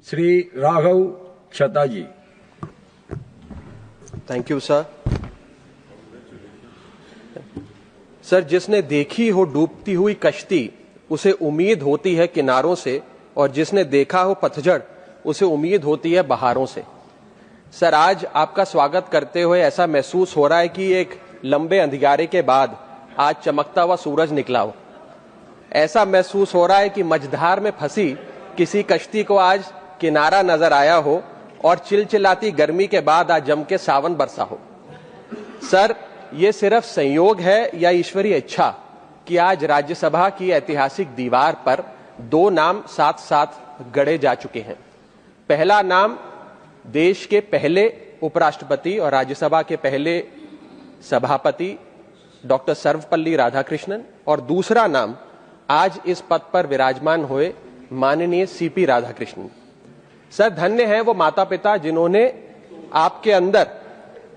Shri Raghav Chadha ji. Thank you sir. Sir, जिसने देखी हो डूबती हुई कश्ती उसे उम्मीद होती है किनारों से, और जिसने देखा हो पतझड़ उसे उम्मीद होती है बहारों से। सर, आज आपका स्वागत करते हुए ऐसा महसूस हो रहा है कि एक लंबे अंधियारे के बाद आज चमकता हुआ सूरज निकला हो। ऐसा महसूस हो रहा है कि मझधार में फंसी किसी कश्ती को आज किनारा नजर आया हो और चिलचिलाती गर्मी के बाद आज जम के सावन बरसा हो। सर, ये सिर्फ संयोग है या ईश्वरीय इच्छा कि आज राज्यसभा की ऐतिहासिक दीवार पर दो नाम साथ साथ गढ़े जा चुके हैं। पहला नाम देश के पहले उपराष्ट्रपति और राज्यसभा के पहले सभापति डॉक्टर सर्वपल्ली राधाकृष्णन, और दूसरा नाम आज इस पद पर विराजमान हुए माननीय सीपी राधाकृष्णन। सर, धन्य है वो माता पिता जिन्होंने आपके अंदर,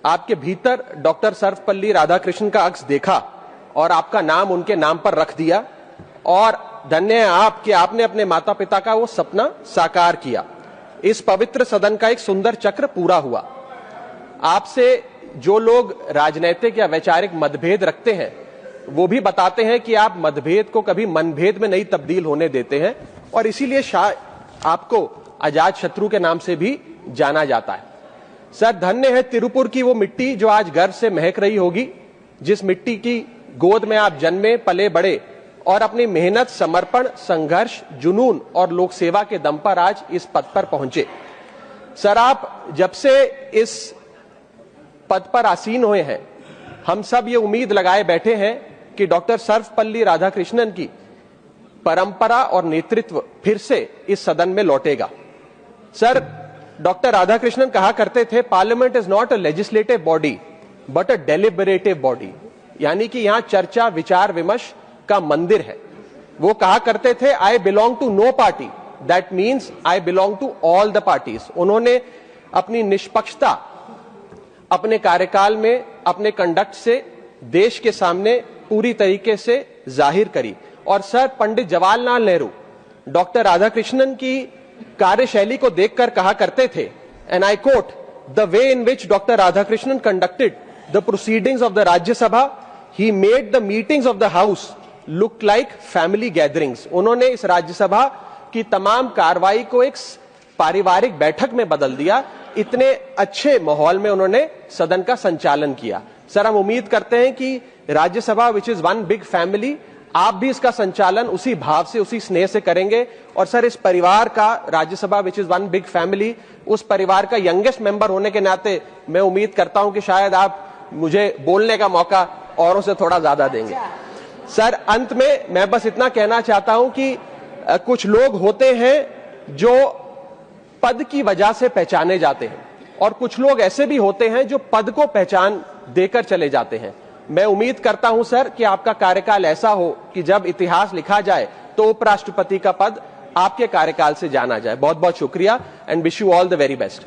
आपके भीतर डॉक्टर सर्वपल्ली राधाकृष्णन का अक्स देखा और आपका नाम उनके नाम पर रख दिया, और धन्य है आप कि आपने अपने माता पिता का वो सपना साकार किया। इस पवित्र सदन का एक सुंदर चक्र पूरा हुआ। आपसे जो लोग राजनीतिक या वैचारिक मतभेद रखते हैं वो भी बताते हैं कि आप मतभेद को कभी मनभेद में नहीं तब्दील होने देते हैं, और इसीलिए आपको अजात शत्रु के नाम से भी जाना जाता है। सर, धन्य है तिरुपुर की वो मिट्टी जो आज गर्व से महक रही होगी, जिस मिट्टी की गोद में आप जन्मे पले बड़े और अपनी मेहनत, समर्पण, संघर्ष, जुनून और लोक सेवा के दम पर आज इस पद पर पहुंचे। सर, आप जब से इस पद पर आसीन हुए हैं, हम सब ये उम्मीद लगाए बैठे हैं कि डॉक्टर सर्वपल्ली राधाकृष्णन की परंपरा और नेतृत्व फिर से इस सदन में लौटेगा। सर, डॉक्टर राधाकृष्णन कहा करते थे, parliament is not a legislative body but a deliberative body, यानी कि यहां चर्चा, विचार विमर्श का मंदिर है। वो कहा करते थे, I belong to no party, that means I belong to all the parties. उन्होंने अपनी निष्पक्षता अपने कार्यकाल में, अपने कंडक्ट से देश के सामने पूरी तरीके से जाहिर करी। और सर, पंडित जवाहरलाल नेहरू डॉक्टर राधाकृष्णन की कार्यशैली को देखकर कहा करते थे, and I quote, the way in which doctor Radhakrishnan conducted the proceedings of the Rajya Sabha, he made the meetings of the house look like family gatherings. उन्होंने इस राज्यसभा की तमाम कार्रवाई को एक पारिवारिक बैठक में बदल दिया। इतने अच्छे माहौल में उन्होंने सदन का संचालन किया। सर, हम उम्मीद करते हैं कि Rajya Sabha which is one big family, आप भी इसका संचालन उसी भाव से, उसी स्नेह से करेंगे। और सर, इस परिवार का, Rajya Sabha which is one big family, उस परिवार का यंगेस्ट मेंबर होने के नाते मैं उम्मीद करता हूं कि शायद आप मुझे बोलने का मौका औरों से थोड़ा ज्यादा देंगे। सर, अंत में मैं बस इतना कहना चाहता हूं कि कुछ लोग होते हैं जो पद की वजह से पहचाने जाते हैं, और कुछ लोग ऐसे भी होते हैं जो पद को पहचान देकर चले जाते हैं। मैं उम्मीद करता हूं सर कि आपका कार्यकाल ऐसा हो कि जब इतिहास लिखा जाए तो उपराष्ट्रपति का पद आपके कार्यकाल से जाना जाए। बहुत बहुत शुक्रिया, and wish you all the very best.